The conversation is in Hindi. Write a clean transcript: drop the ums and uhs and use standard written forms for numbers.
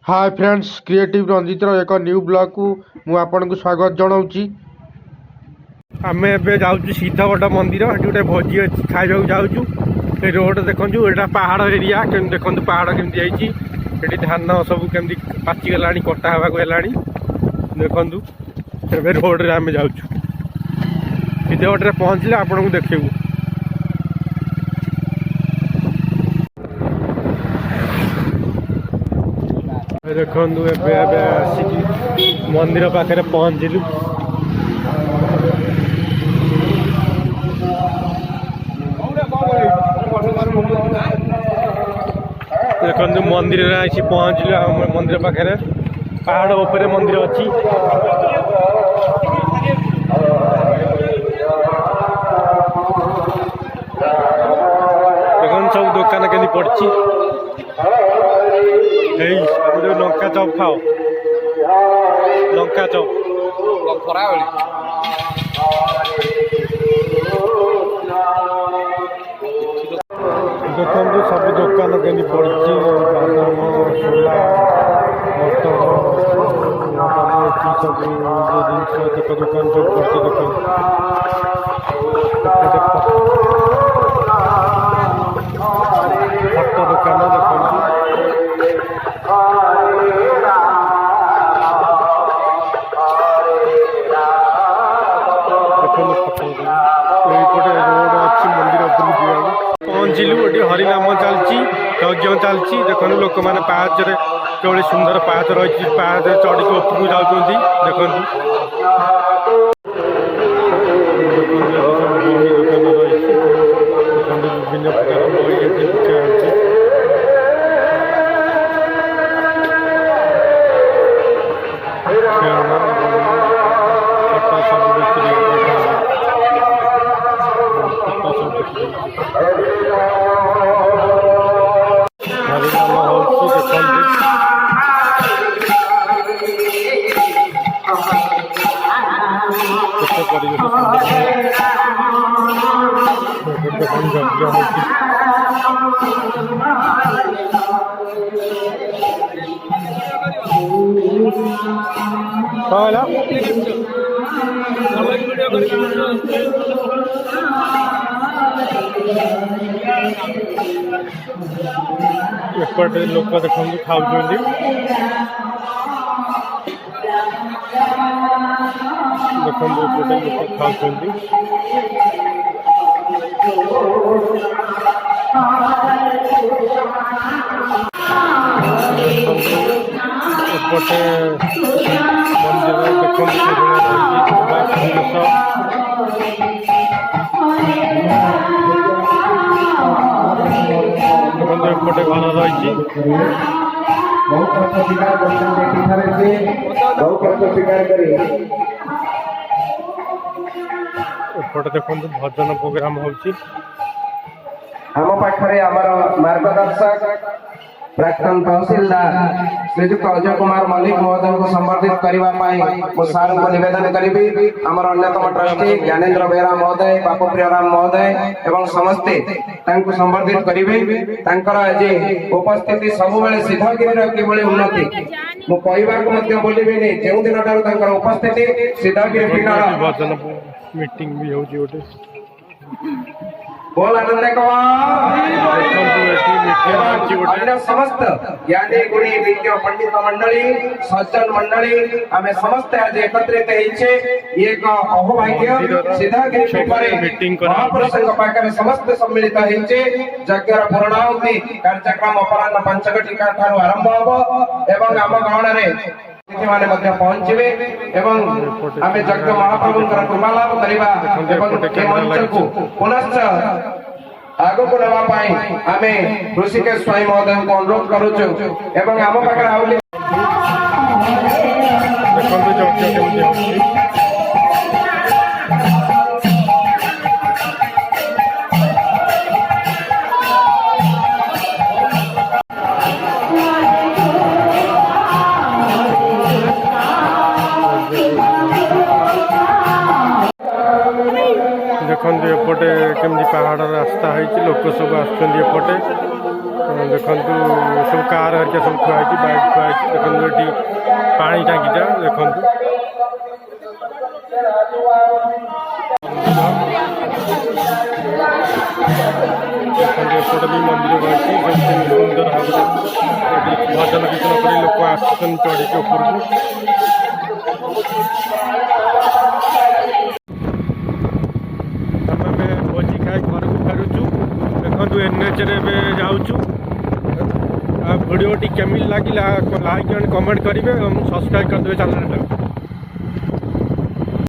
हाय फ्रेंड्स, क्रिएटिव रंजित एक न्यू ब्लॉग को मु आपन को स्वागत जनाऊँगी। आम ए जाऊँ सिद्धगढ़ मंदिर ये गोटे भोजी अच्छी खाइबा जाऊँ। रोड देखु यहाँ पहाड़ एरिया देखो पहाड़ केमती ये धान सब केमती पाचिगला कटा हवा देखु ए रोड रे आम जाऊँ सिद्धगढ़ पहुँचले आपन को देखू। देखु आसिक मंदिर पाखे पहुँचलु। देखु मंदिर आसी पहुँचलु मंदिर पाखे पहाड़ ऊपर मंदिर अच्छी। देखो सब दुकान के पड़ी लंका चौप खाओ लंका चौप देखो सब दुकान के पड़ी सोला मटर सब जिन देख दुकान सब पड़ी देखो दुकान देखो रोड अच्छी मंदिर उपरକୁ ଯିବାକୁ पहुँचलु। ये हरिनाम चलती यज्ञ चलती देखो लोक मैंने पाहचरे केवल सुंदर पाहच रही पाहच चढ़ी उपरକୁ जाऊँगी। देखो विभिन्न प्रकार बही बिका एपटे लोक देखो खाऊ देखो एपटे लोक खाऊ एपटे मंदिर देखो एपटे घर रही एपटे देखो भजन प्रोग्राम होची। आम पाखे मार्गदर्शक प्राक्तन तहसीलदार श्रीजुक्त अजय कुमार मल्लिक महोदय को संबर्धित करने सार को निवेदन करी। आमर अन्यतम ट्रस्टी ज्ञानेन्द्र बेहरा महोदय, बापूप्रिय राम महोदय एवं समस्ते संबर्धित करेंगे। उपस्थिति सब सिद्धगिरी किभली उन्नति मुझे बोलबी जो दिन ठार उपस्थिति सिद्धगिरी पीठ मीटिंग भी होती बोल आनंद अन्य समस्त ज्ञानी गुणी विज्ञ पंडित मंडली सज्जन मंडली आम समस्त आज एकत्रित एक अहोभाग्य सिद्धगिरी महाप्रसंग पाखे समस्त सम्मिलित यज्ञर पूर्णाहुति कार्यक्रम अपराह 5 घटिका ठार आरंभ हम एवं आम गहन माने पहुंचे एवं आम यज्ञ महाप्रभु कृपा लाभ करवा मंच को पुनश्च आग को नापी आम ऋषिकेश स्वाई महोदय को अनुरोध करुचु। आम पाखे देखते एपटे केमती पहाड़ रास्ता है लोक सब आसपटे देखु सब कार हरिका सब थुआ बैग थुआ देखो ये पानी टांकीटा देखु एपटे भी मंदिर रही सुंदर भाव भजन कीर्तन कर लोक आसुन चढ़ी उपरको आम भोजी खाई घर को फेरुचु देखो एनएच जाऊँ भिडियोटी केमी लगे लाइक एंड कमेंट करेंगे सब्सक्राइब करदे चैनल।